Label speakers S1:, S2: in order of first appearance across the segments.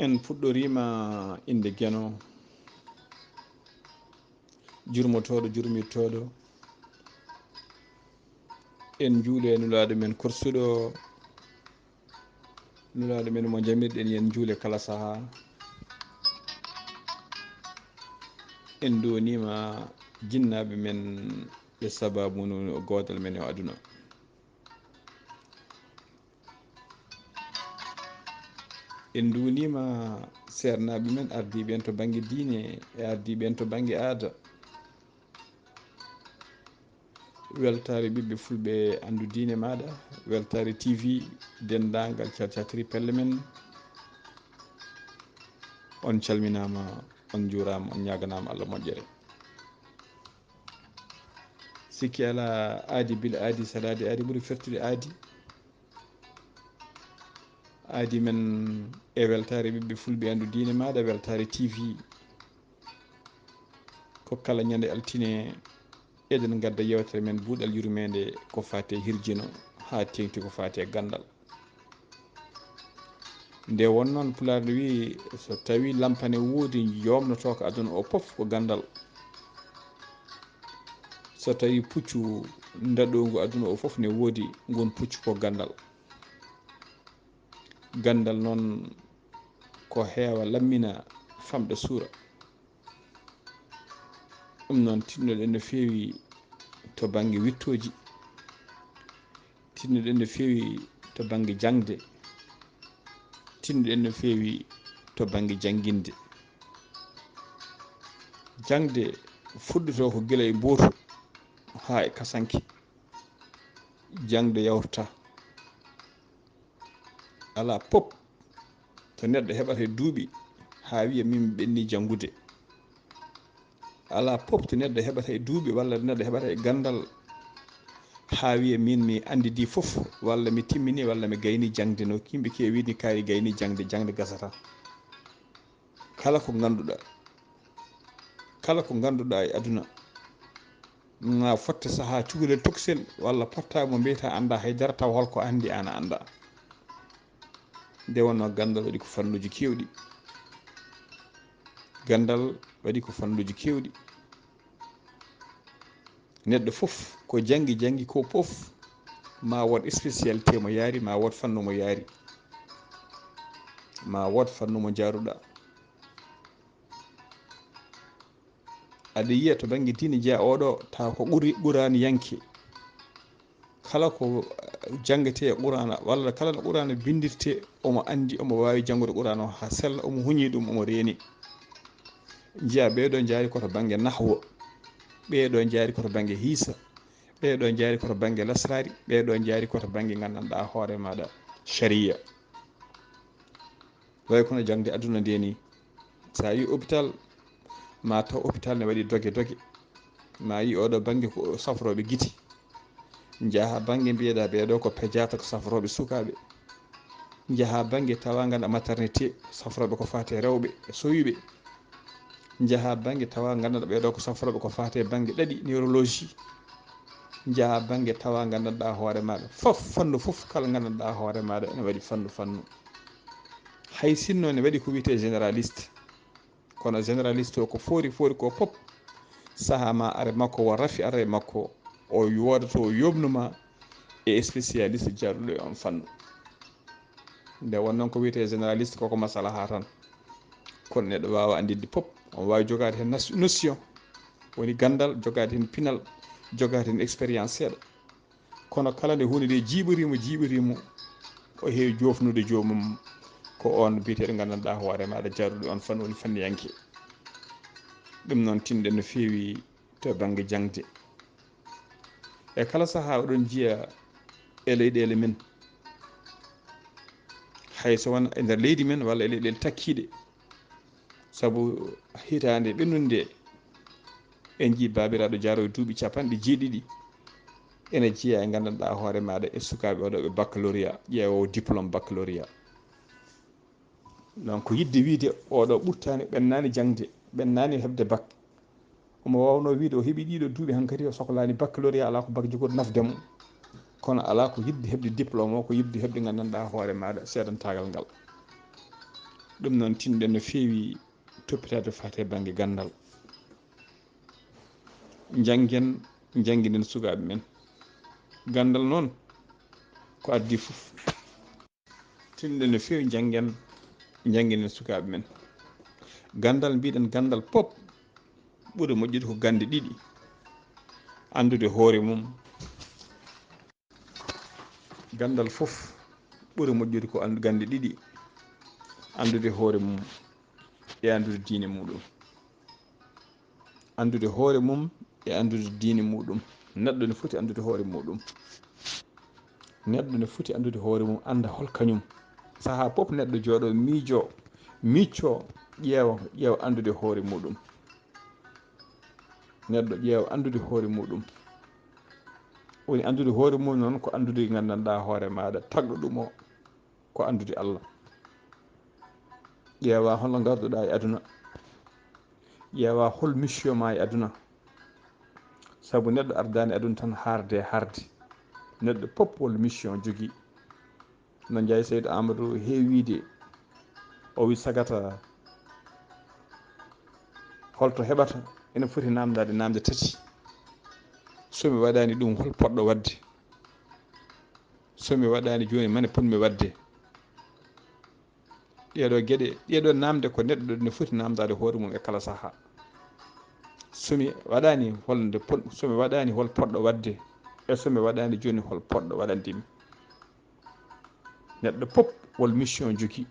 S1: en puɗɗorima inde Gueno jurmotoɗo jurmirtoɗo en juule nulaɗo men korsuɗo nulaɗo men mo jamirɗen yen juule kala saaha en donima jinnaɓe men ɓe sababu godal men e aduna en dunima sernaɓe men ardiɓe en to banggue diine e ardiɓe en to banggue aada weltare ɓiɓɓe fulɓe andu diine maɗa weltare TV dendagal calcatiri pelle men on calminama on juurama on ñaganama Allah moƴƴere sikki ala aadi bila aadi saɗade aadi ɓuuri fertude aadi men e weltare ɓiɓɓe fulɓe andu diine maɗa weltare TV ko kala ñande altine eɗen gadda yewtere men buuɗal yurmede ko fate hirjino ha tengti ko fate gandal nde wonnoon pulaar wi so tawi lampane woodi yomnoto ko aduna o poof ko gandal so tawi puccu daɗogu aduna o foof ne woodi gon puccu ko gandal gandal noon ko heewa lammina famɗa suura ɗum noon tinnoɗen no feewi to banggue wittoji tinnoɗen no feewi to banggue jangde tinnoɗen no feewi to banggue jangguinde jangde fuɗɗoto ko guila e bootu ha e kasanke jangde yawtata ala pop to neɗɗo heɓata e duuɓi ha wiya min ɓenni janggude ala pop to neɗɗo heɓata e duuɓi walla neɗɗo heɓata e gandal ha wiya min mi andidi foof walla mi timmini walla mi gayni jangde no yimɓe kewi ni kaari gayni jangde gasata kala ko ganduɗa e aduna ma fotte saaha cukalel tokosel walla portable mo mbiyata anda haydara taw holko andi an a anda nde wonno gandal waɗi ko fannuji kewɗi gandal waɗi ko fannuji kewɗi neɗɗo fof ko jangi ko fof ma wod spécialité mo yaari ma wod fannu mo yaari ma wod fannu mo jaruɗa aɗa yiya to banggue diine jeeya oɗo taw ko ɓurani yanke kala ko jangete e qur'ana walla kala no qur'ana bindirte omo andi omo wawi jangude qur'ana o ha sella omo huñi ɗum omo reeni jeeya ɓeɗo jaari koto banggue nahwo ɓeɗo jaari koto banggue hiisa ɓeɗo jaari koto banggue lasrari ɓeɗo jaari koto banggue gandanɗa hoore maɗa sharia way kono jangde aduna nde ni sa yi hôpital ma taw hôpital ne waɗi dogue ma yi oɗo banggue ko safroɓe guite jaaha banggue mbiyeɗa ɓeɗo ko pédiatre ko safroɓe sukaɓe jaaha banggue tawa ganda maternité safroɓe ko fate rewɓe soyuɓe jaaha banggue tawa gandanɗa ɓeɗo ko safroɓe ko fate banggue ɗaɗi neurologie jaaha banggue tawa gandanɗa hoore maɗa fannu foof kala gandanɗa hoore maɗa ene waɗi fannu hay sinno ne waɗi ko wiyete généraliste kono généraliste o ko foori ko pop saaha ma are makko wo rafi ara e makko o wodato yobnuma e spécialiste jaruɗo e on fannu nde wonnoon ko wiyete généraliste koko masalaha tan kono neɗɗo wawa andinde pop on wawi jogade hen notion woni gandal jogade hen pinal jogade hen expérience seeɗa kono kala nde hunde nde jiiɓirimo o heewi jofnude jomum ko on biyeteɗo gandanɗa hoore maɗa jaruɗo on fannu woni fanniyanke ɗum noon tinɗen no feewi to banggue jangde e kala saaha oɗon jiiya e leyɗele men hayso won e nder leydi men walla e leyɗele takkiɗe saabu hitande ɓennude en jii babiraɗo jaaro e duuɓi capanɗe jeeɗiɗi ene jeeya e gandanɗa hoore maɗa e sukaɓe oɗo baccalauréat ƴeewowo diplôme baccalauréat donc yidde wiide oɗo ɓurtani ɓennani jangde ɓennani hebde bac omo wawno wiide o heeɓi ɗiɗo duuɓi hankkadi o sohlani baccalauréat ala ko bac jogoɗo nafdemo kono ala ko yidde hebde diplôme o ko yidde hebde gandanɗa hoore maɗa seedantagal ngal ɗum noon tinɗen no feewi toppitade fate banggue gandal. janguinen sukaɓe men. Gandal noon ko addi fof tinɗen no feewi janguinen sukaɓe men. Gandal mbiɗen gandal pop ɓuuri moƴƴude ko gande ɗiɗi: andude hoore mum. Gandal fof ɓuuri moƴƴude ko gande ɗiɗi: andude hoore mum e andude diine muɗum. Andude hoore mum e andude diine muɗum. Neɗɗo ne foti andude hoore muɗum. Neɗɗo ne foti andude hoore mum, anda hol kañum. Saha pop neɗɗo jooɗo micco ƴeewa andude hoore muɗum. Neɗɗo ƴeewa andude hoore muɗum. woni andude hoore mum noon ko andude gandanɗa hoore maɗa tagɗo ɗum o ko andude Allah. ƴeewa holno garduɗa e aduna. ƴeewa hol mission ma e aduna. saabu neɗɗo ardani aduna tan harde. Neɗɗo pop wol mission jogui. no Ndiaye Seydou Amadou heewide o wi sagata holto heɓata ene foti namde tati. somi waɗani ɗum hol poɗɗo wadde. somi waɗani joni mane ponmi wadde. ɗeɗo gueɗe ɗeɗo namde ko neɗɗo ne foti namdade hoore mum e kala saaha. somi waɗani hol poɗɗo wadde e somi waɗani joni hol poɗɗo waɗandimi. neɗɗo pop wol mission jogui.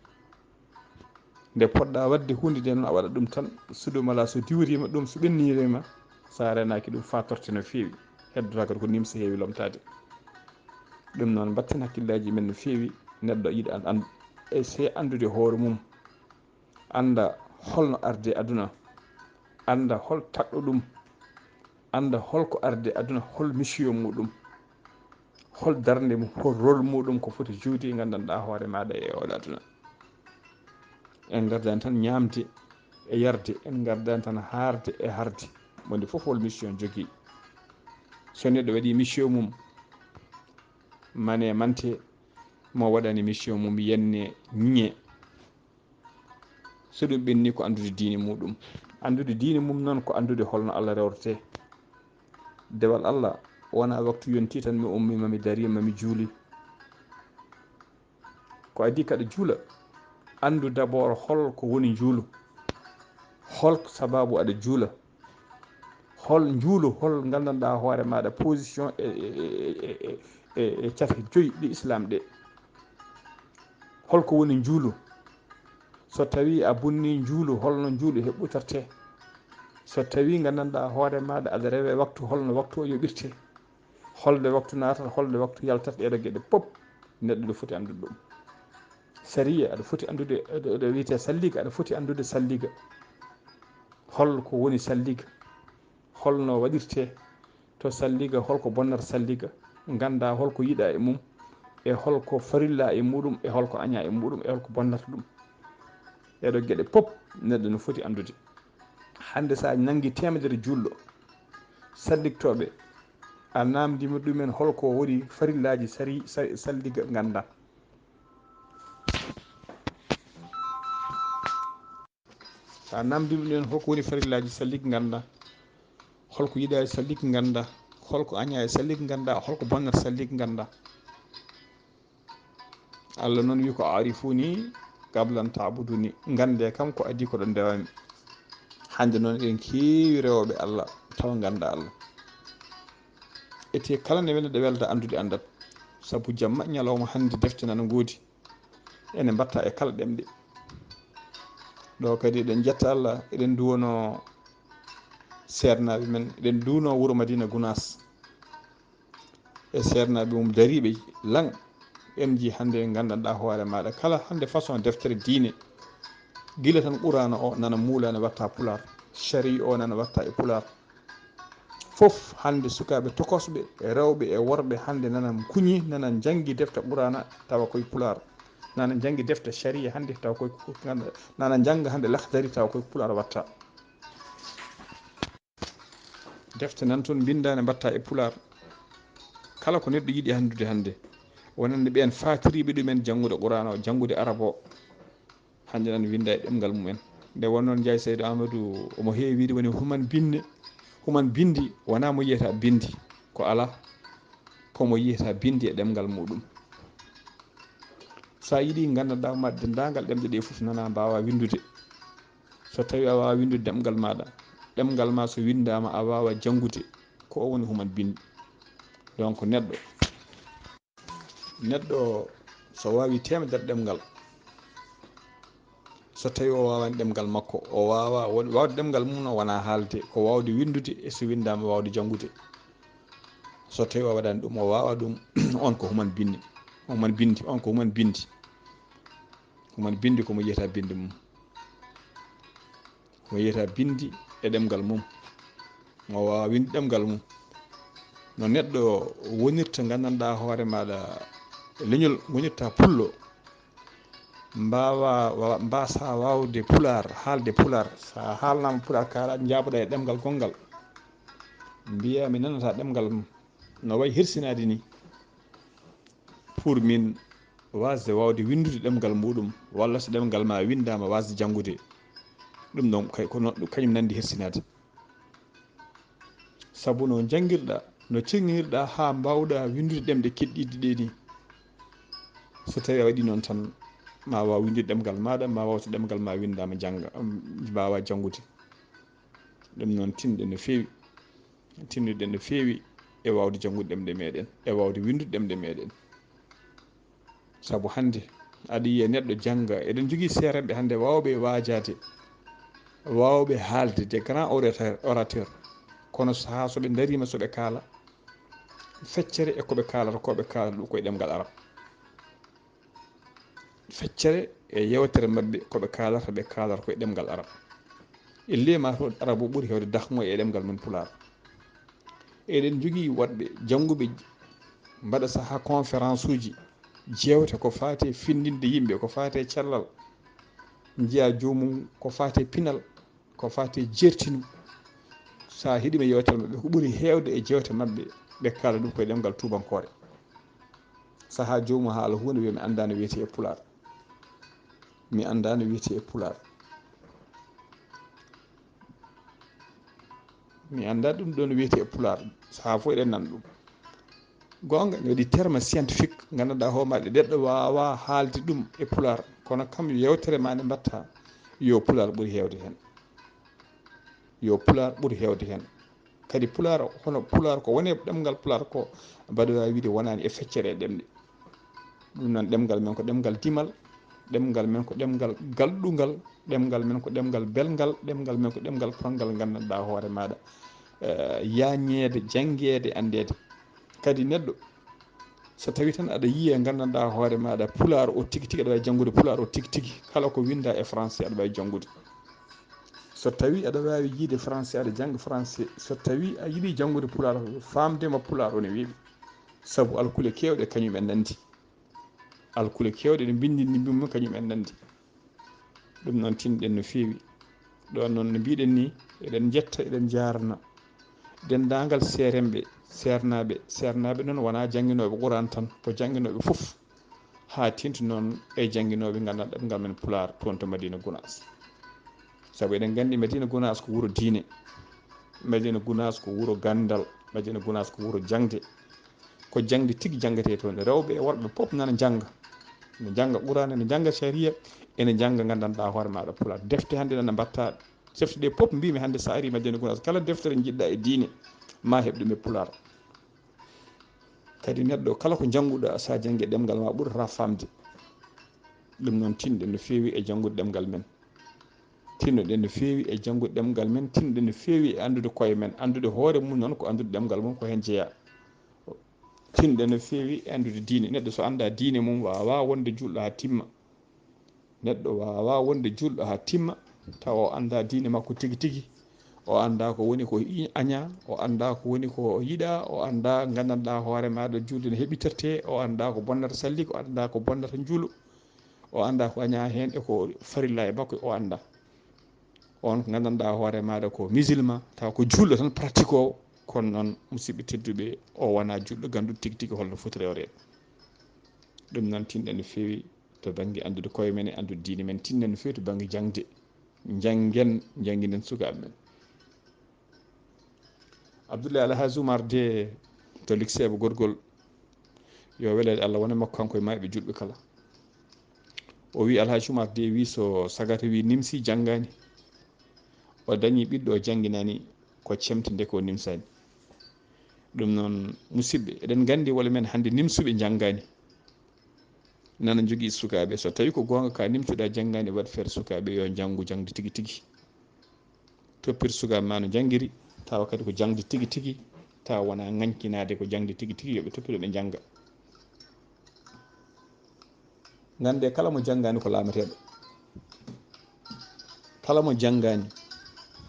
S1: nde poɗɗa wadde hunde nde noon a waɗa ɗum tan. so ɗum ala so diwrima ɗum so ɓennirima sa renaki ɗum fa torte no fewi. heddora kadi ko nimsa heewi lomtade. ɗum noon batten hakkillaji men no fewi. neɗɗo yiɗa essaye andude hoore mum, anda holno arde aduna, anda hol tagɗo ɗum, anda holko arde aduna, hol mission muɗum, hol darde mum, hol rôle muɗum ko foti juude gandanɗa hoore maɗa e oɗo aduna. en gardani tan ñamde e yarde, en gardani tan harde e harde. wonde foof hol mission jogui. so neɗɗo waɗi mission mum mante mo waɗani mission mum yenne ñe. so ɗum ɓenni ko andude diine muɗum. andude diine mum noon ko andude holno Allah rewrete. dewal Allah wona waktu yonti tan mi ummi mami dari mami juuli. ko adi kaɗa juula andu d'abord holko woni juulu, hol sababu aɗa juula, hol juulu hol gandanɗa hoore maɗa position e cafe joyyi ɗi islam ɗe. holko woni juulu. so tawi a bonni juulu holno juulu heɓɓuterte. so tawi gandanɗa hoore maɗa aɗa rewe waktu holno waktu o yoɓirte. holde waktu natata holde waktu yaltata. ɗeɗo gueɗe pop neɗɗo ne foti andude ɗum. sariya aɗa foti andude ɗo wiyete salliga aɗa foti andude salliga. holko woni salliga, holno waɗirte to salliga, holko bonnata salliga, ganda holko yiiɗa e mum e holko farilla e muɗum e holko aña e muɗum e holko bonnata ɗum. ɗeɗo gueɗe pop neɗɗo ne foti andude. hande sa nanggui temedere julɗo salliktoɓe a namdima ɗumen holko woni farillaji salliga ganda. sa namdima ɗumen holko woni farillaji salliga ganda, holko yiiɗa e salliga ganda, holko aña e salliga ganda, holko bonnata salliga ganda. Allah noon wi ko arifuni qablan ta'buduni. gande kam ko adi ko ɗon ndewami. hande noon eɗen keewi rewɓe Allah taw ganda Allah. ete kala nde welɗo welda andude andat. saabu jamma ñalawma hande defte nana goodi ene mbatta e kala ɗemɗe. ɗo kadi eɗen jetta Allah eɗen duwono sernaɓe men, eɗen duwno wuuro Madina Gounass e sernaɓe mum dariɓe lang. en ji hande gandanɗa hoore maɗa kala hande façon deftere diine guila tan qur'ana o nana muula ne watta pular, shari o nana watta e pular. fof hande sukaɓe tokosɓe rewɓe e worɓe hande nana kuñi nana janggui defte qur'ana tawa koye pular, nana janggui defte sharia hande tawa koye nana jangga hande lahdari tawa koye pular watta. defte nan toon binda ne mbatta e pular. kala ko neɗɗo yiiɗi andude hande wonande ɓen fatiriɓe ɗumen janggude qur'ana o janggude arabo o hande nan winda e ɗemgal mumen nde wonnoon Ndiaye Seydou Amadou omo heewi wiide woni human bindi wona mo yiyata bindi ko ala komo yiyata bindi e ɗemgal muɗum sa yiiɗi gandanɗa ma dendagal ɗemɗe ɗe foof nana mbawa windude so tawi a wawa windude ɗemgal maɗa ɗemgal ma so windama a wawa janngude ko o woni human bindi donc neɗɗo so wawi temedere ɗemgal so tawi o wawani ɗemgal makko o wawa wawde ɗemgal mum no wona haalde ko wawde windude e so windama wawde janngude so tawi o waɗani ɗum o wawa ɗum on ko human bindi on ko human bindi komo yiyata bindi mum mo yiyata bindi e ɗemgal mum mo wawa winde ɗemgal mum no neɗɗo wonirta gandanɗa hoore maɗa leñol gonirta pullo mbasa wawde pular haalde pular sa haalnama pular kala jabuɗa e ɗemgal gongal mbiya mi nanata ɗemgal no wayi hirsinade ni pour min wasde wawde windude ɗemgal muɗum walla so ɗemgal ma windama wasde janngude ɗum ɗon kañum nandi hirsinade saabu no janguirɗa no cirnirɗa ha mbawɗa windude ɗemɗe keɗɗiɗe ɗe ni so tawi a waɗi noon tan ma waw windude ɗemgal maɗa ma waw so ɗemgal ma windama jangga mbawa janngude ɗum noon tinnuɗen no fewi e wawde janngude ɗemɗe meɗen e wawde windude ɗemɗe meɗen saabu hande aɗa yiya neɗɗo jangga eɗen jogui seeranɓe hande wawɓe wajade wawɓe haalde des grands orateur kono ha soɓe darima soɓe kaala feccere e koɓe kalata ɗum koye ɗemgal arab feccere e yewtere mabɓe koɓe kalata koye ɗemgal arab elle ma to arab o ɓuuri hewde dahmo e ɗemgal men pular eɗen jogui waɗɓe jannguɓe mbaɗa saaha conférence uji jewte ko fate findinde yimɓe ko fate cellal jiiya jomum ko fate pinal ko fate jertinu sa heeɗima yewtere mabɓe ko ɓuuri hewde e jewte mabɓe ɓe kaala ɗum koye ɗemgal tubankore saaha jomum haala hunde wiya mi anda no wiyete e pular mi anda ɗum ɗo no wiyete e pular saaha fo eɗen nana ɗum gonga ne waɗi terme scientifique gandanɗa homaɗe neɗɗo wawa haalde ɗum e pular kono kam yewtere ma nde mbatta yo pular ɓuuri hewde hen kadi pular hono pular ko woni ɗemgal pular ko mbaɗa wawi wiide wonani e feccere e ɗemɗe ɗum noon ɗemgal men ko ɗemgal dimal ɗemgal men ko ɗemgal galɗugal ɗemgal men ko ɗemgal belgal ɗemgal men ko ɗemgal pongal gandanɗa hoore maɗa yañede janguede andede kadi neɗɗo so tawi tan aɗa yiiya gandanɗa hoore maɗa pular o tigui tigui aɗa wawi janngude pular o tigui tigui kala ko winda e français aɗa wawi janngude so tawi aɗa wawi yiide français aɗa jangga français so tawi a yiiɗi janngude pular famdema pular o ne weeɓi saabu alkule kewɗe kañum en nandi alkule kewɗe ɗe bindini mum kañum en nandi ɗum noon tinɗen no fewi ɗon noon no mbiɗen ni eɗen jetta eɗen jarna dendagal sernaɓe noon wona jangguinoɓe Qur'an tan ko jangguinoɓe foof ha tinti noon e jangguinoɓe gandanɗa ɗemgal men pular toon to Madina Gounass saabu eɗen gandi Madina Gounass ko wuuro diine Madina Gounass ko wuuro gandal Madina Gounass ko wuuro jangde ko jangde tigui janggete toon rewɓe e worɓe foof nana jangga ne jangga Qur'an ne jangga sharia ene jangga gandanɗa hoore maɗa pular defte hande nana mbatta defte ɗe foof mbimi hande sa ari Madina Gounass kala deftere jiɗɗa e diine ma heeb ɗum e pular kadi neɗɗo kala ko jannguɗa sa janggue ɗemgal ma ɓuurata famde ɗum noon tinɗen no fewi e janngude ɗemgal men tinnoɗen no fewi e janngude ɗemgal men tinnoɗen no fewi e andude koye men andude hoore mum noon ko andude ɗemgal mum ko hen jeeya tinnoɗen no fewi e andude diine neɗɗo so anda diine mum wawa wonde julɗo ha timma neɗɗo wawa wonde julɗo ha timma tawa o anda diine makko tigui tigui o anda ko woni ko aña o anda ko woni ko yiiɗa o anda gandanɗa hoore maɗa julde no heeɓitirte o anda ko bonnata salli o anda ko bonnata juulo o anda ko aña hen e ko farilla e makko o anda on ko gandanɗa hoore maɗa ko musulman taw ko julɗo tan pratique o kono noon musidɓe tedduɓe o wona julɗo ganduɗo tigui tigui holno foti rewrede ɗum noon tinɗen no fewi to banggue andude koye men e andude diine men, tinnen no fewi to banggue jangde, janguinen sukaɓe men. Abdoulaye Alhaji Oumar de to likseɓe gorgol, yo welede Allah wona makko kanko e mayɓe julɓe kala. O wi Alhaji Oumar de wi so sagata wi nimsi janggani, o dañi ɓiɗɗo o jangginani ko cemte nde ko nimsani. ɗum noon musidɓe, eɗen gandi walla men hande nimsuɓe janggani nana jogui sukaɓe. So tawi ko gonga ka nimtuɗa janggani, waɗi feere sukaɓe yo janggu jangde tigui tigui, toppir sukaɓe ma no janggiri, tawa kadi ko jangde tigui tigui, tawa wona ŋañkinade ko jangde tigui tigui, yoɓe toppiro ɓe jangga. gande kala mo janggani ko lamateɗo, kala mo janggani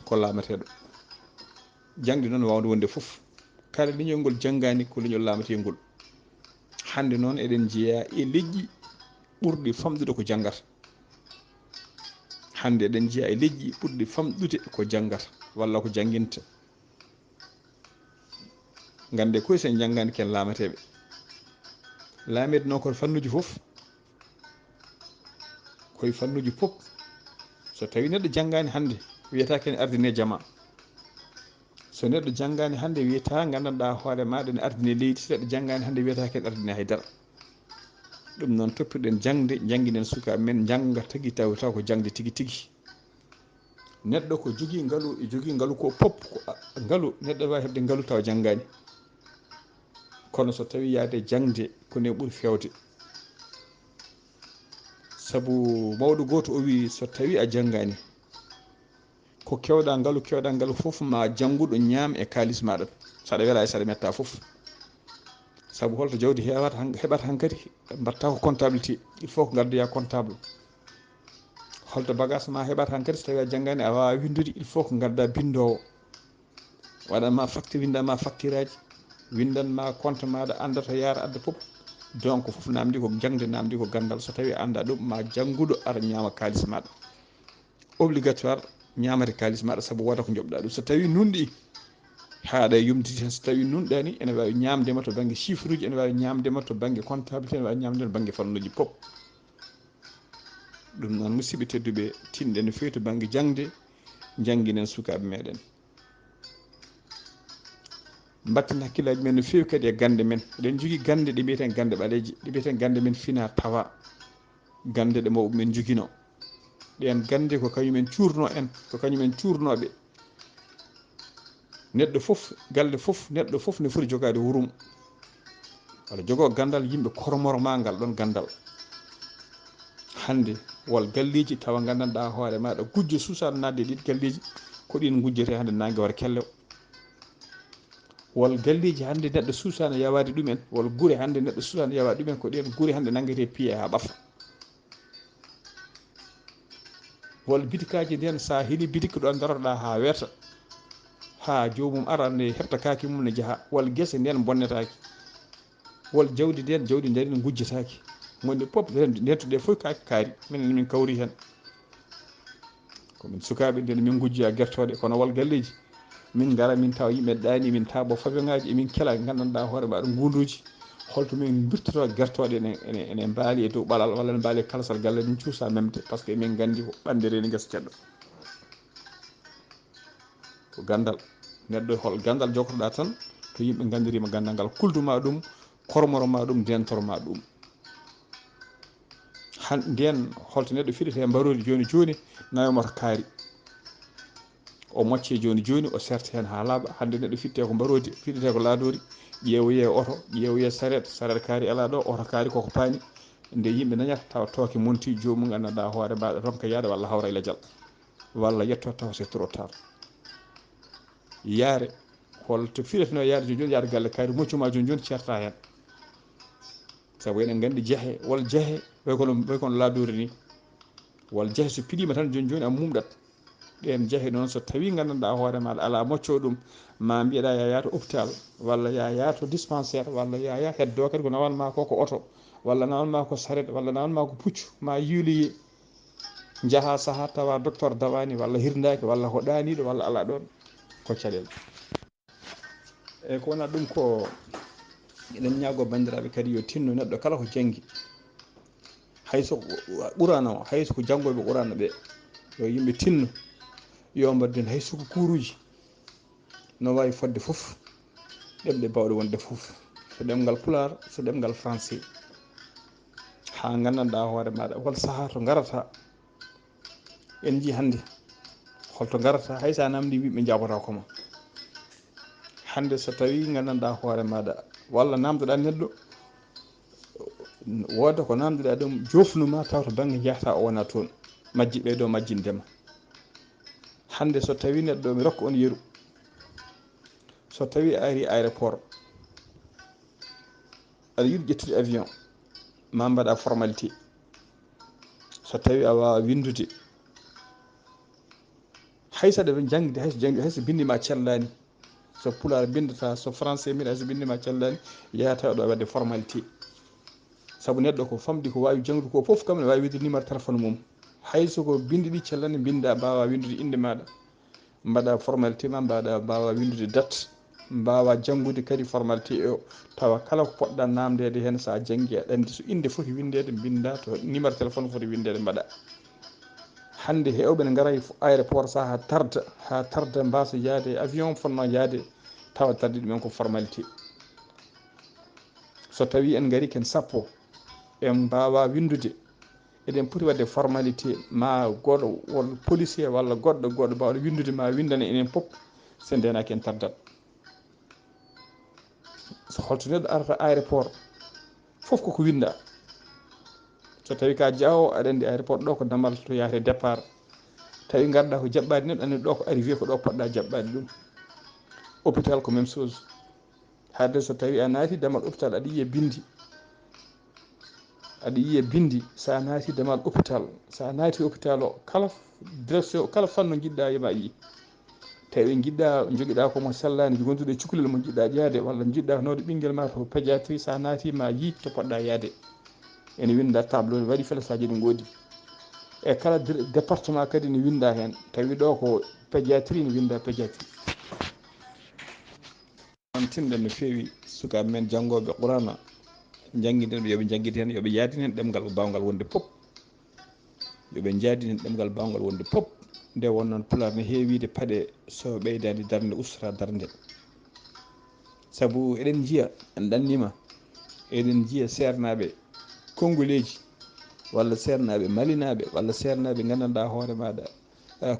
S1: ko lamateɗo. jangde noon wawde wonde foof, kala leñol ngol janggani ko leñol lamategol. hande noon eɗen jeeya e leƴƴi ɓurɗi famɗude ko janggata. hande eɗen jeeya e leƴƴi ɓurɗi famɗude ko janggata walla ko jangguinta. gande koye sen janggani ken lamateɓe. laamede noon koto fannuji foof, koye fannuji fof. so tawi neɗɗo janggani hande wiyata ken ardine jama. so neɗɗo janggani hande wiyata gandanɗa hoore maɗa ne ardine leydi. so neɗɗo janggani hande wiyata ken ardine haydara. ɗum noon toppirɗen jangde, janguinen sukaɓe men jangga tagui taw ko jangde tigui tigui. neɗɗo ko jogui ngaalu e jogui ngaalu ko pop ngaalu, neɗɗo wawi hebde ngaalu taw janggani. kono so tawi yaade jangde kone ɓuuri fewde. saabu mawɗo goto o wi so tawi a janggani, ko kewɗa ngaalu foof ma jangguɗo ñaam e kalis maɗa, saɗa weela e saɗa metta foof. saabu holto jawdi heɓata hankkadi mbatta ko comptabilité, il faut ko gaddoya comptable. holto bagage ma heɓata hankkadi so tawi a janggani a wawa windude, il faut ko gadda bindowo waɗanma facture, windama facture aji, windanma compte maɗa, anda to yaara adda foof. donc foof namdi ko jangde, namdi ko gandal. so tawi a anda ɗum ma jangguɗo ara ñaama kalis maɗa, obligatoire ñamate kalis maɗa, saabu woda ko jobɗa ɗum. so tawi nunɗi haɗa yumtiti hen, so tawi nunɗani ene wawi ñamdema to banggue chiffre uji, ene wawi ñamdema to banggue comptabilité, ene wawi ñamdema to banggue fannuji pop. ɗum noon musidɓe tedduɓe, tinɗen no fewi to banggue jangde, janguinen sukaɓe meɗen. batten hakkillaji men no fewi kadi e gande men. eɗen jogui gande ɗe mbiyeten gande ɓaleje, ɗe mbiyeten gande men fina tawa, gande ɗe mawɓe men joguino. ɗen gande ko kañumen curno en, ko kañumen curnoɓe. neɗɗo foof, galle foof, neɗɗo foof ne foti jogade wurum. aɗa jogo gandal, yimɓe kormorma ngal ɗon gandal. hande wol galleji tawa gandanɗa hoore maɗa gujjo susano nadde e ɗiɗi galleji, ko ɗin gujjete hande nangue wara kellew. wol galleji hande neɗɗo susano yawade ɗumen, wol guure hande neɗɗo susano yawade ɗumen, ko ɗen guure hande nanguete piiye ha ɓafa. wol bidikaji nden sa heeli bidik ɗo daroɗa ha werta, ha jomum ara ne hebta kaki mum ne jaaha. wol guese nden bonnetaki, wol jawdi nden jawdi nden gujjataki. gonde pop ndentuɗe fof kaki kaari, min kawri hen. komin sukaɓe nden min gujjoya guertoɗe. kono wol galleji min gara min tawa yimɓe ɗani, min taabo faɓeŋaji, emin kela gandanɗa hoore maɗa gunduji, holto min birtoto guertoɗe ene mbaali e dow ɓalal, walla ne mbaali e kalsal galle min cuusa memde, par ce que emin gandi ko ɓande reeni guesa ceɗɗo. ko gandal. neɗɗo hol gandal jogotoɗa tan, to yimɓe gandirima gandal ngal, kulduma ɗum, kormoroma ɗum, dentorma ɗum. nden holto neɗɗo fiɗete mbarodi joni joni, nawimoto kaari, o mocce joni joni, o serta hen ha laaɓa. hande neɗɗo fitte ko mbarodi, fiɗete ko laadori, ƴeewoye oto, ƴeewoye saret kaari ala ɗo, oto kaari koko paani. nde yimɓe dañata tawa tooke monti, jomum gandanɗa hoore maɗa ronka yaade, walla hawra e leejal, walla yetto tawa c'est trop tard. yaare holto fiɗeteno yaade joni joni, yaade galle kaari moccuma joni joni certa hen. saabu eɗen gandi jeehe, wol jeehe way kono laadori ni. wol jeehe so piɗima tan joni joni a mumɗat. ɗen jeehe noon so tawi gandanɗa hoore maɗa ala mocco ɗum, ma mbiyeɗa ya yaato hôpital, walla ya yaato dispensaire, walla ya yaa heddo kadi ko nawalma ko oto, walla nawalma ko saret, walla nawalma ko puccu, ma yiiloye jaaha saaha tawa docteur dawani, walla hirdaki, walla ko ɗaniɗo, walla ala ɗon, ko caɗele. eyyi ko wona ɗum ko eɗen ñaago bandiraɓe kadi yo tinno neɗɗo kala ko janggui hayso ɓurana o hayso ko janggoɓe ɓurana ɓe yo yimɓe tinno yo mbadden hayso ko kuruji no wawi fodde foof ɗemɗe bawɗe wonde foof so ɗemgal pular so ɗemgal français ha gandanɗa hoore maɗa hol saaha to garata en jii hannde holto garata hay sa namdi wiɓe jaɓata koma hannde so tawi gandanɗa hoore maɗa walla namdoɗa neɗɗo wooda ko namdoɗa ɗum jofnuma taw to banggue jahata o wona toon majji ɓeydo majjindema hannde so tawi neɗɗo mi rokka on yeru so tawi a ari aéroport aɗa yiɗi ƴettude avion ma mbaɗa formalité so tawi a wawa windude hay saɗa jangde hayso bindima cellani so pular bindata so français mbiɗa hayso bindima cellani yahata ɗo wadde formalité saabu neɗɗo ko famɗi ko wawi jangdude ko foof kam ne wawi widde numéro téléphone mum hayso ko bindi ɗi cellani binda mbawa windude inde maɗa mbaɗa formalité ma mbawa windude date mbawa janggude kadi formalité o tawa kala ko poɗɗa namdede hen sa janggui aɗa andi so inde foti windede binda to numéro téléphone foti windede mbaɗa hande hewɓe ne gara aéroport sa ha tarda mbasa yaade avion fonno yaade tawa tardi ɗumen ko formalité so tawi en gari ken sappo en mbawa windude eɗen poti wadde formalité ma goɗo won policier walla goɗɗo mbawɗo windude ma windana enen pop so ndenaki en tardat so holto neɗɗo arata aéroport foof koko winda so tawi ka jaawo aɗa andi aéroport ɗo ko damal to yahate départ tawi garɗa ko jaɓɓade neɗɗo andi ɗo ko arrivé ko ɗo poɗɗa jaɓɓade ɗum hôpital ko même chose hadde so tawi a naati damal hôpital aɗa yiiya bindi sa naati damal hôpital sa naati hôpital o kala direction kala fanno jiɗɗa yima yi tawi jiɗɗa joguiɗa komo sellani gonduɗo e cukalel mo jiɗɗa ƴeewde walla jiɗɗa nawde ɓinguel ma to pédiatrie sa naati ma yi to poɗɗa yaade ene winda tableau ne waɗi felesaji ɗi goodi e kala département kadi ne winda hen tawi ɗo ko pédiatrie ne winda pédiatrie on tinɗen no fewi sukaɓe men janggoɓe qurana jangguiden yoɓe jangguide hen yoɓe yaadin hen ɗemgal bawgal wonde pop yoɓe jaadin hen ɗemgal bawgal wonde pop nde won noon pular ne heewide paaɗe so ɓeydade darde ustata darde saabu eɗen jiiya en ɗannima eɗen jiiya sernaɓe congoleji walla sernaɓe malinaɓe walla sernaɓe gandanɗa hoore maɗa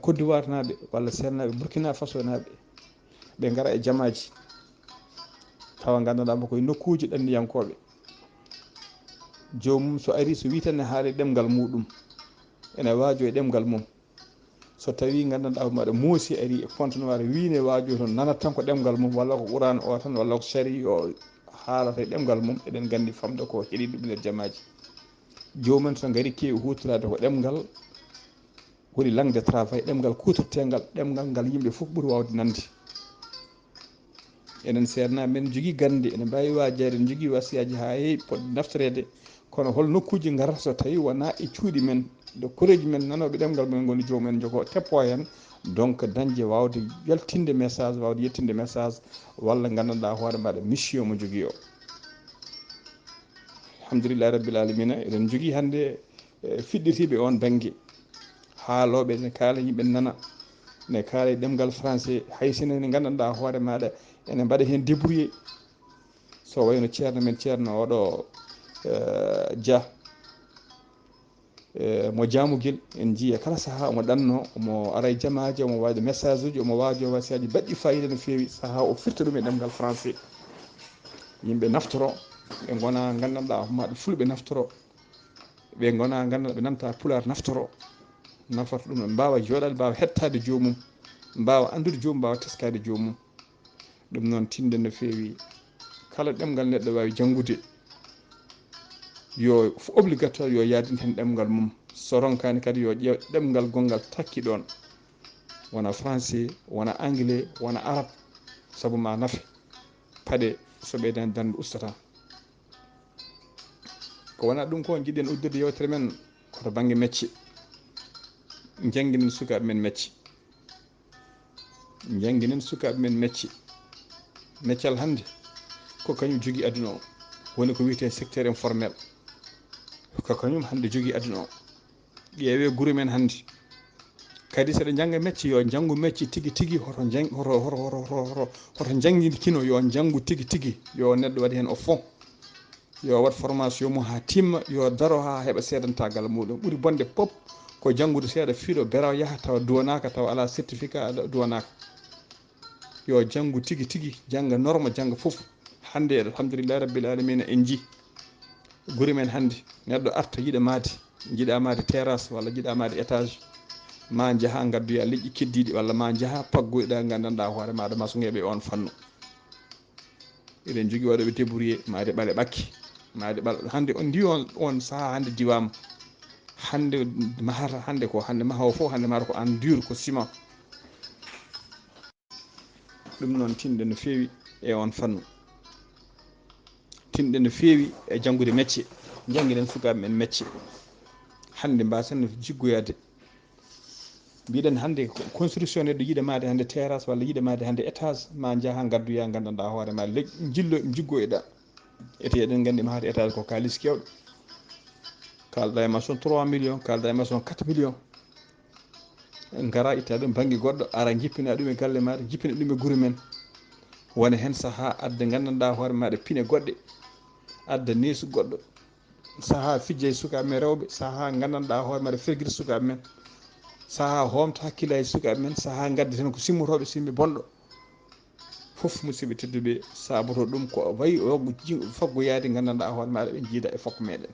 S1: Côte d'Ivoire naɓe walla sernaɓe Burkina Faso naɓe ɓe gara e jamaji tawa gandanɗa koye nokkuji ɗanniyankoɓe jomum so ari so wi tan ne haali ɗemgal muɗum ene waajo e ɗemgal mum so tawi gandanɗa maɗa moosi ari e fontenoir wiine waajo to nanat tan ko ɗemgal mum walla ko qur'an o tan walla ko sari o haalata e ɗemgal mum eɗen gandi famɗa ko heeɗi ɗum nder jamaji jomumen so gari kewi hutorade ko ɗemgal woni langue de travail ɗemgal kutortegal ɗemgal ngal yimɓe fof ɓuuri wawde nande enen sernaɓe men jogui gande ene mbawi wajade ne jogui wasiyaji ha heewi poɗɗe naftorede kono hol nokkuji garata so tawi wona e cuuɗi men de koreji men nanoɓe ɗemgal mumen goni jomumen jogo teppo hen donc dañde wawde yaltinde message wawde yettinde message walla gandanɗa hoore maɗa mission mo jogui o alhamdulillahi rabbil alamina eɗen jogui hande fiɗɗitiɓe on banggue haaloɓe ne kaala yimɓe nana ne kaala e ɗemgal français hay sinno gandanɗa hoore maɗa ene mbaɗa hen débrouillé so wayno ceerno men ceerno oɗo Dia mo Diamoguel en jiiya kala saaha omo ɗanno omo ara e jamaji omo waɗa message uji omo wajo wasiyaji baɗɗi fayida no fewi saaha o firta ɗum e ɗemgal français yimɓe naftoro ɓe gona gandanɗa homaɗo fulɓe naftoro ɓe gona gandanɗa ɓe nanta pular naftoro nafata ɗum ɓe mbawa joɗade mbawa hettade jomum mbawa andude jomum mbawa teskade jomum ɗum noon tinden no fewi kala ɗemgal neɗɗo wawi janggude yo obligatoire yo yadin hen ɗemgal mum so ronkani kadi yo ƴeew ɗemgal gongal takki ɗon wona français wona anglais wona arabe saabu ma naafe paaɗe so ɓeydani darde ustata ko wona ɗum ko jiɗɗen uddirde yewtere men koto banggue métier jangguinen sukaɓe men métier jangguinen sukaɓe men métier métial hande ko kañum jogui aduna o woni ko wiyete secteur informel ko kañum hande jogui aduna o. ƴeewe gure men hande kadi saɗa jangga mecce yo janggu mecce tigui tigui hoto jangguide kino yo janggu tigui tigui yo neɗɗo waɗi hen au fond yo wat formation mum ha timma yo daro ha heeɓa seedantagal muɗum ɓuuri bonde pop ko janggude seeɗa fiiɗo beraw yaaha tawa duwanaka tawa ala certificat duwanaka yo janggu tigui tigui jangga norme jangga foof hande alhamdulillahi rabbil alamina en jii guri men hande neɗɗo arta yiiɗa maade jiiɗa maade terrasse walla jiiɗa maade étage ma jaaha gaddoya leƴƴi keddiɗi walla ma jaaha paggoyɗa gandanɗa hoore maɗa masoŋeɓe on fannu eɗen jogui waɗoɓe débrouillé maade ɓaale ɓakke maade ɓaal hande on ndi on saaha hande diwama hande mahata hande ko hande mahawo fof hande mahata ko en dur ko ciment ɗum noon tinɗe no fewi e on fannu tinɗe no fewi e janggude métier jangguinen sukaɓe men métier hande mbasen jiggoyade mbiɗen hande construction neɗɗo yiiɗa made hande terrasse walla yiiɗa made hande étage ma jaaha gaddoya gandanɗa hoore ma jiggoyɗa ete eɗen gandi mahata étage ko kalis kewɗo kalɗa e maçon 3 millions kalɗa e maçon 4 millions gara itta ɗum banggue goɗɗo ara jippina ɗum e galle maɗa jippina ɗum e guure men wona hen saaha adda gandanɗa hoore maɗa piine goɗɗe adda neesu goɗɗo saaha fijje sukaɓe men rewɓe saaha gandanɗa hoore maɗa ferguide sukaɓe men saaha homta hakkillaji sukaɓe men saaha gaddi tan ko simmotoɓe simmi bonɗo foof musidɓe tedduɓe saboto ɗum ko wayi faggoyade gandanɗa hoore maɗa ɓe jiida e fokko meɗen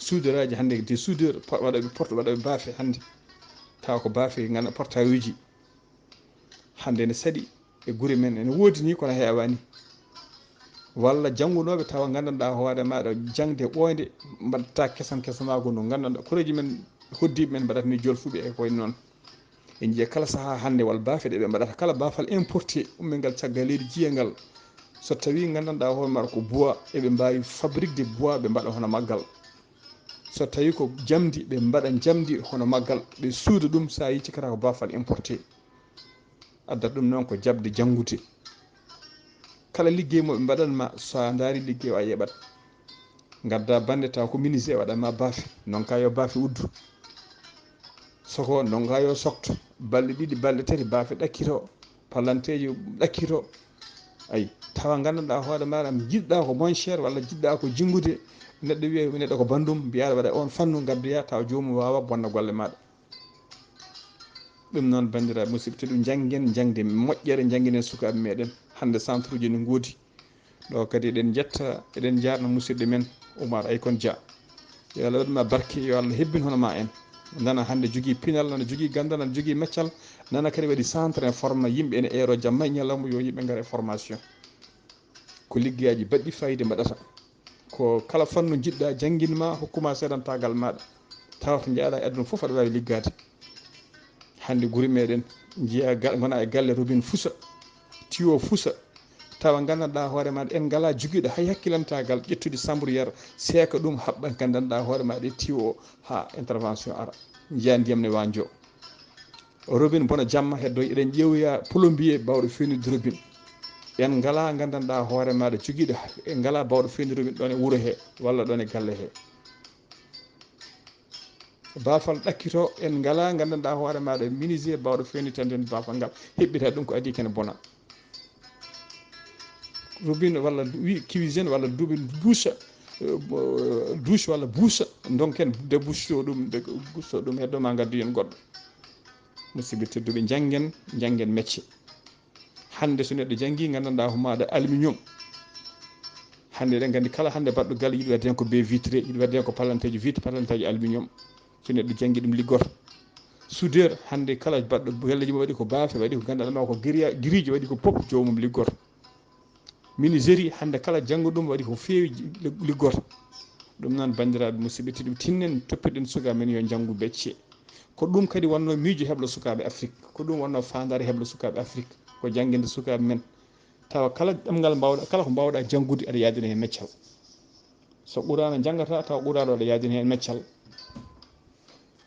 S1: soudeur aji hande des soudeur waɗoɓe porte waɗoɓe baafe hande tawa ko baafe ganda portail uji hande ne saaɗi e guure men ene woodi ni kono heewani walla janggunoɓe tawa gandanɗa hoore maɗa jangde ɓoyde mbaɗata kesamago no gandanɗa koreji men hoddiɓe men mbaɗata ni jolfuɓe e koye noon en jiiya kala saaha hande walla baafe ɗe ɓe mbaɗata kala baafal importé ummel ngal caggal leydi jiiyangal so tawi gandanɗa hoore maɗa ko bois eɓe mbawi fabrique de bois ɓe mbaɗa hono maggal so tawi ko jamdi ɓe mbaɗa jamdi hono maggal ɓe suuda ɗum sa yi cikkata ko baafal importé addata ɗum noon ko jabde janggude kala liggey moɓe mbaɗanma sa daari liggey o a yeɓat gadda bande taw ko menuisier waɗanma baafe nonka yo baafe uddu soko nonka yo sokto balɗe ɗiɗi balɗe tati baafe ɗakkito palanteji ɗakkito ayi tawa gandanɗa hoore maɗa jiɗɗa ko moins cher walla jiɗɗa ko jinggude neɗɗo wiye neɗɗo ko bandum mbiyaɗa waɗa on fannu gaddoya taw jomum wawa bonna golle maɗa ɗum noon bandiraɓe musidɓe te ɗum janggen jangde moƴƴere jangguinen sukaɓe meɗen hande centre uji ne goodi ɗo kadi eɗen jetta eɗen jarno musidɗo men Oumar Aykon Dia yo Allah waɗuma barke yo Allah hebbin hono ma en nana hande jogui pinal nana jogui gandal nana jogui meccal nana kadi waɗi centre forma yimɓe ene eero jamma e ñalawma yo yimɓe gaare formation ko liggueyaji baɗɗi fayida mbaɗata ko kala fannu jiɗɗa jangguinma hokkuma seedantagal maɗa tawa to jaaɗa e aduna foof aɗa wawi liggade hande guure meɗen jiiya gona e galle robine fuusa tuyau fuusa tawa gandanɗa hoore maɗa en ngala joguiɗo hay hakkilantagal ƴettude sambruyere seeka ɗum haɓɓa gandanɗa hoore maɗa e tuyau o ha intervention ara jiiya ndiyam ne wanjo robine boona jamma heddo eɗen ƴeewoya plombier bawɗo fewnude robine en ngala gandanɗa hoore maɗa joguiɗo en ngala bawɗo fewnude robine ɗon e wuuro he walla ɗon e galle he baafal ɗakkito en ngala gandanɗa hoore maɗa menuisier bawɗo fewnitande baafal ngal heɓɓita ɗum ko adi kene boona robine walla cuisine walla douche walla buusa donken débouche ɗum gusto ɗum heddo ma gaddu hen goɗɗo musidɓe tedduɓe janggen métier hande so neɗɗo janggui gandanɗa ko maɗa aluminium hande eɗen gandi kala hande baɗɗo galle yiiɗi wadde hen ko baie vitré yiiɗi wadde hen ko palanteji vitre palanteji aluminium so neɗɗo janggui ɗum liggoto soudeur hande kala baɗɗo galleji mo waɗi ko baafe waɗi ko gandanɗa ko grille waɗi ko pop jomum liggoto menuiserie hande kala janggoɗo ɗum waɗi ko fewi liggoto ɗum noon bandiraɓe musidɓe tedduɓe tinnen toppitoɗen sukaɓe men yo janggu métier ko ɗum kadi wonno miijo heblo sukaɓe Afrique ko ɗum wonno fandare heblo sukaɓe Afrique ko jangguinde sukaɓe men tawa kala ɗemgal mbawɗa kala ko mbawɗa janggude aɗa yadina hen meccal so ɓurano janggata taw ɓuraɗo aɗa yadina hen meccal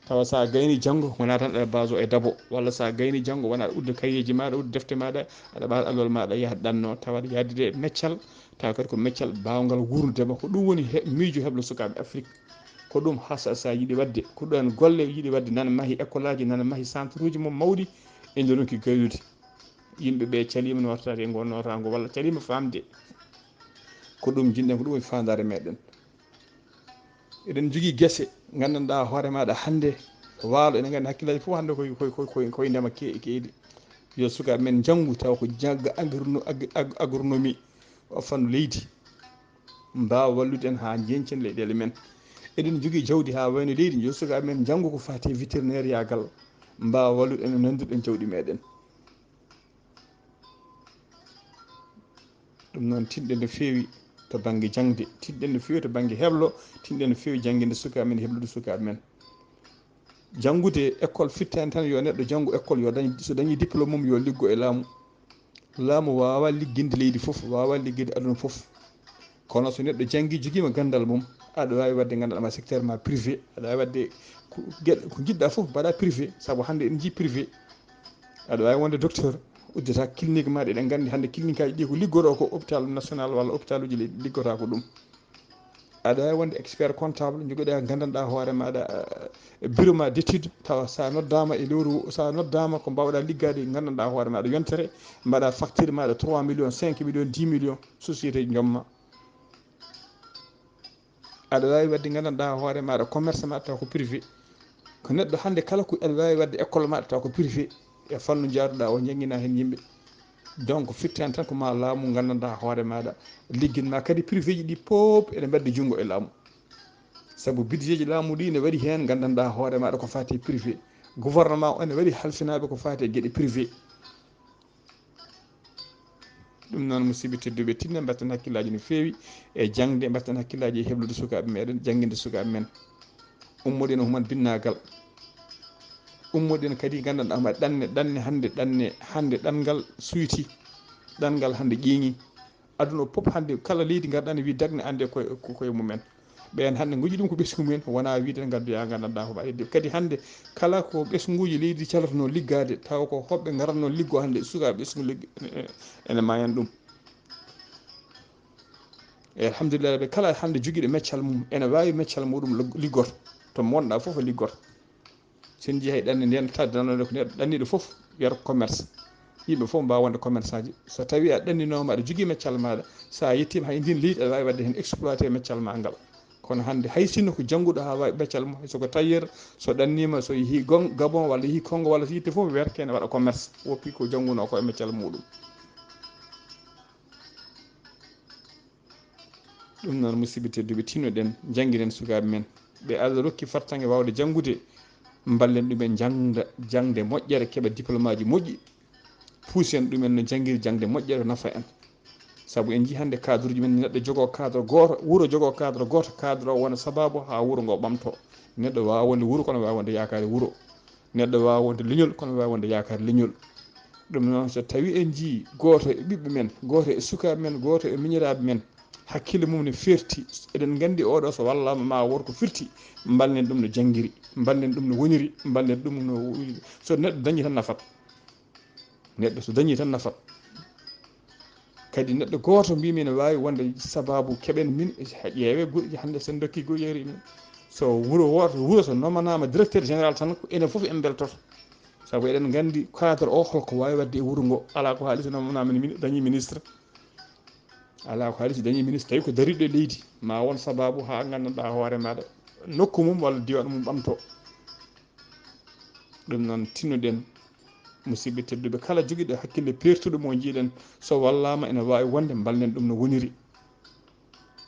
S1: tawa sa gayni janngo wona tan aɗa base o e dabo walla sa gayni janngo wona aɗa udda kayeji maɗa udda defte maɗa aɗa ɓaata alwal maɗa yaha ɗanno tawa aɗa yaadide e meccal tawa kadi ko meccal bawgal wurdema ko ɗum woni miijo heɓlo sukaɓe Afrique ko ɗum hasa sa yiiɗi wadde ko ɗon golle yiiɗi wadde nana maahi école aji nana maahi centre uji mum mawɗi e ronki gaynude yimɓeɓe calima no wartade e gon notango walla calima famde ko ɗum jinɗen ko ɗum woni fandare meɗen eɗen jogui guesse gandanɗa hoore maɗa hande waalo ene gandi hakkillaji fof hande koye ndema keeɗi yo sukaɓe men janggu taw ko jagga agronomie o fannu leydi mbawa wallude en ha jencen leyɗele men eɗen jogui jawdi ha wayno leydi yo sukaɓe men janggu ko fati vétérinaire yagal mbawa wallude en no nandirɗen jawɗi meɗen ɗum noon tinɗe no fewi to banggue jangde tinɗen no fewi to banggue heblo tinɗen no fewi jangguinde sukaɓe men heblude sukaɓe men janggude école fittani tan yo neɗɗo janggo école yo dañ so dañi diplôme mum yo liggo e laamu wawa ligginde leydi foof wawa ligginde aduna foof kono so neɗɗo janggui joguima gandal mum aɗa wawi wadde ganduɗa ma secteur ma privé aɗa wawi wadde gueɗe ko jiɗɗa foof mbaɗa privé saabu hande en jii privé aɗa wawi wonde docteur uddata clinique maɗa eɗen gandi hande clinique aji ɗi ko liggoto ko hôpital national walla hôpital uji leydi liggota ko ɗum aɗa wawi wonde expert comptable joguiɗa gandanɗa hoore maɗa bureau ma d' étude tawa sa noddama e lewru sa noddama ko mbawɗa liggade gandanɗa hoore maɗa yontere mbaɗa facture maɗa 3 millions 5 millions 10 millions société jomma aɗa wawi wadde gandanɗa hoore maɗa commerce maɗa taw ko privé ko neɗɗo hande kala ko aɗa wawi wadde école maɗa taw ko privé e fannu jaaruɗa o jangguina hen yimɓe donc fittani tan ko ma laamu gandanɗa hoore maɗa ligguinma kadi privé ji ɗi pop ene mbaddi junggo e laamu saabu budget ji laamu ɗi ne waɗi hen gandanɗa hoore maɗa ko fati privé gouvernement o ne waɗi halfinaɓe ko fati e gueɗe privé ɗum noon musidɓe tedduɓe tinno mbatten hakkillaji no fewi e jangde mbatten hakkillaji e heblude sukaɓe meɗen jangguinde sukaɓe men ummoɗen human binnagal ummoɗen kadi gandanɗa ma ɗanne hande ɗanngal suyti ɗanngal hande ƴeeŋi aduna o poof hande kala leydi garɗa ne wi darne ande koye mumen ɓen hande goji ɗum ko ɓesgu mumen wona wiide gaddoya gandanɗa ko heddi kadi hande kala ko ɓesguji leydi calatono liggade taw ko hoɓɓe garatno liggo hande sukaɓe ɓesgu ene mayan ɗum e alhamdulillah rabbi kala hande joguiɗo meccal mum ene wawi meccal muɗum liggoto to monɗa foof liggoto sen jeeyi ɗanne nden taddanode ko neɗɗo ɗanniɗo foof wiyata commerce yimɓe foof mbawa wonde commerçant ji so tawi a ɗanninoma aɗa jogui meccal maɗa sa yettima hay ndin leydi aɗa wawi wadde hen exploité meccal ma ngal kono hande hay sinno ko jangguɗo ha wawi meccal mum soko tailleur so ɗannima so yeehi Gabon walla yeehi Congo walla so yitte foof werke ne waɗa commerce woppi ko jangguno ko e meccal muɗum ɗum noon musidɓe tedduɓe tinnoɗen jangguinen sukaɓe men ɓe Allah rokki fartangue wawde janggude ballen ɗumen jangde moƴƴere keeɓa diplôme aji moƴƴi puusen ɗumen no janggiri jangde moƴƴere nafa en saabu en jii hande cadre uji men neɗɗo jogo cadre goto wuuro jogo cadre goto cadre o wona sababu ha wuuro ngo ɓamto neɗɗo wawa wonde wuuro kono wawa wonde yakare wuuro neɗɗo wawa wonde leñol kono wawa wonde yakare leñol ɗum noon so tawi en jii goto e ɓiɓɓe men goto e sukaɓe men goto e miñiraɓe men hakkille mum ne ferti eɗen gandi oɗo so wallama ma woto ko firti ballen ɗum no janggiri ballen ɗum no woniri ballen ɗum no so neɗɗo dañi tan nafat neɗɗo so dañi tan nafat kadi neɗɗo goto mbimi ne wawi wonde sababu keɓen min ƴeewe guuɗi hande sen dokki guƴeri min so wuuro so nomanama directeur général tan enen foof en beltoto saabu eɗen gandi cadre o holko wawi wadde e wuuro ngo ala ko haali so nomanama dañi ministre ala ko haali so dañi ministre tawi ko dariɗo e leydi ma won sababu ha gandanɗa hoore maɗa nokku mum walla diwan mum ɓamto ɗum noon tinnoɗen musidɓe tedduɓe kala joguiɗo hakkille pertuɗo mo jiiɗen so wallama ene wawi wonde ballen ɗum no woniri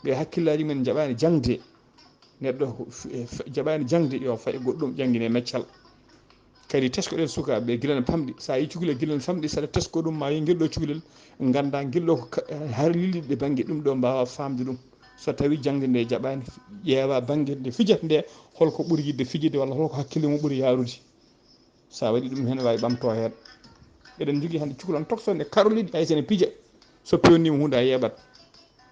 S1: ɓe hakkillaji men jaɓani jangde neɗɗo jaɓani jangde yo faye goɗɗum jangguine meccal kadi teskoɗen sukaɓeɓe guila ne pamɗi sa yi cukalel guila ne famɗi saɗa tesko ɗum ma yi guelɗo cukalel ganda guelɗo ko harlilde ɗe banggue ɗum ɗo mbawa famde ɗum so tawi jangde nde jaɓani ƴeewa banggue nde fijata nde holko ɓuuri yidde fijide walla holko hakkille mum ɓuuri yarude sa waɗi ɗum hen wawi ɓamto hen eɗen jogui hande cukalon toksoɗe karoliɗe hay sene piija so pewnima hunde a yeeɓat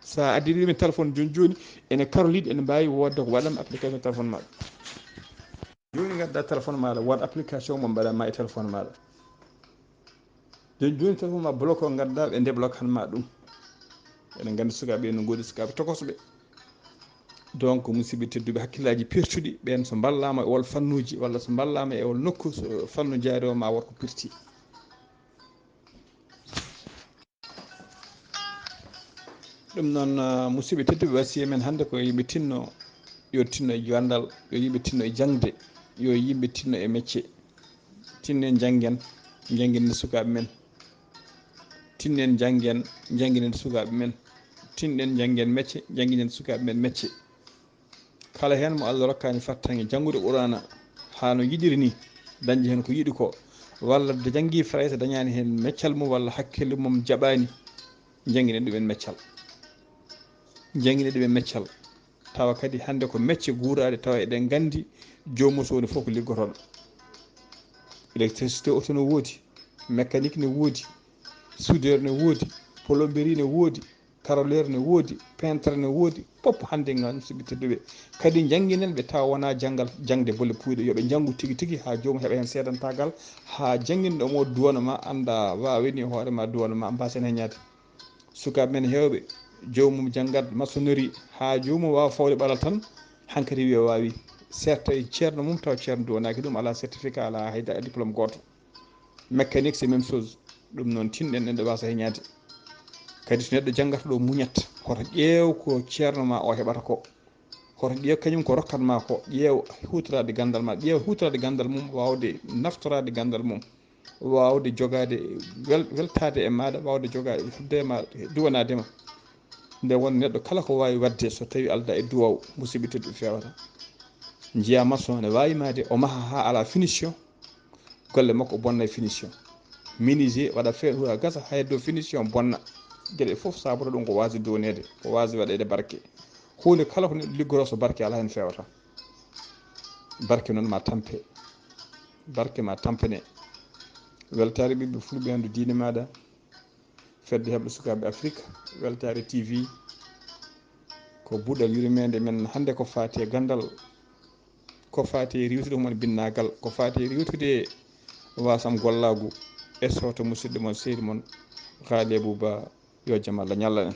S1: sa addi ɗumen téléphone joni ene karoliɗe ene mbawi wodde ko waɗanma application téléphone maɗa joni gadda téléphone maɗa won application mo mbaɗama e téléphone maɗa joni téléphone ma bloque o gadda ɓe débloque hanma ɗum eɗen gandi sukaɓe no godi sukaɓe tokosoɓe donc musidɓe tedduɓe hakkillaji pertuɗi ɓen so ballama e wol fannuji walla so ballama e wol nokku so fannu jaari o ma wonko pirti ɗum noon musidɓe tedduɓe wasiya men hannde ko yimɓe tinno yo tinno e gandal yo yimɓe tinno e jangde yo yimɓe tinno e métier tinnen janggen jangguinen sukaɓe men tinnen janggen jangguinen sukaɓe men tinɗen janggen métier jangguinen sukaɓe men métier kala hen mo Allah rokkani fattange janggude Qur'ana ha no yiɗiri ni dañde hen ko yiɗi ko walla de janggui frayse dañani hen meccal mum walla hakkille mum jaɓani jangguinen ɗumen meccal jangguinen ɗumen meccal tawa kadi hande ko métier guurade tawa eɗen gandi jomum so woni fof ko liggotoɗo électricité auto ne woodi mécanique ne woodi soudeur ne woodi plomberie ne woodi caroleur ne woodi peintre ne woodi foof hande musidɓe tedduɓe kadi jangguinen ɓe tawa wona janggal jangde bolle puyɗe yooɓe janggu tigui tigui ha jomum heeɓa hen seedantagal ha jangguinoɗomo duwana ma anda wawini hoorema duwana ma mbasen hen ñaade sukaɓe men hewɓe jomum janggat maçonnerie ha jomum wawa fawde ɓaral tan hankkadi wiya wawi certes e ceerno mum taw ceerno duwanaki ɗum ala certificat ala hayda diplôme goto mécanique c'est même chose ɗum noon tinɗen en ɗe wasa heñade kadi so neɗɗo janggata ɗo muñat koto ƴeew ko ceerno ma o heɓata ko koto ƴeew kañum ko rokkatma ko ƴeew hutorade gandal ma ƴeew hutorade gandal mum wawde naftorade gandal mum wawde jogade weltade e maɗa wawde jogade hedde ma duwanadema nde won neɗɗo kala ko wawi wadde so tawi alda e duwaw musidɓe tedduɓe fewata jiiya maçon ne wawi made o maaha ha ala finition golle makko bonna e finition menuisier waɗa feere huuɗo gasa haydo finition bonna gueɗe foof sabuta ɗum ko wasde duwanede ko wasde waɗede barke hunde kala ko neɗɗo liggoto so barke ala hen fewata barke noon ma tampe barke ma tampane weltare ɓiɓɓe fulɓe andu diine maɗa fedde heɓɓe sukaɓe Afrique weltare TV ko buuɗal yurmede men hande ko fati e gandal ko fati e riwtude mon binnagal ko fati e riwtude wasam gollagu e soto musidɗo mon seydi moon Khalibou Ba yo jaam Allah ñalla en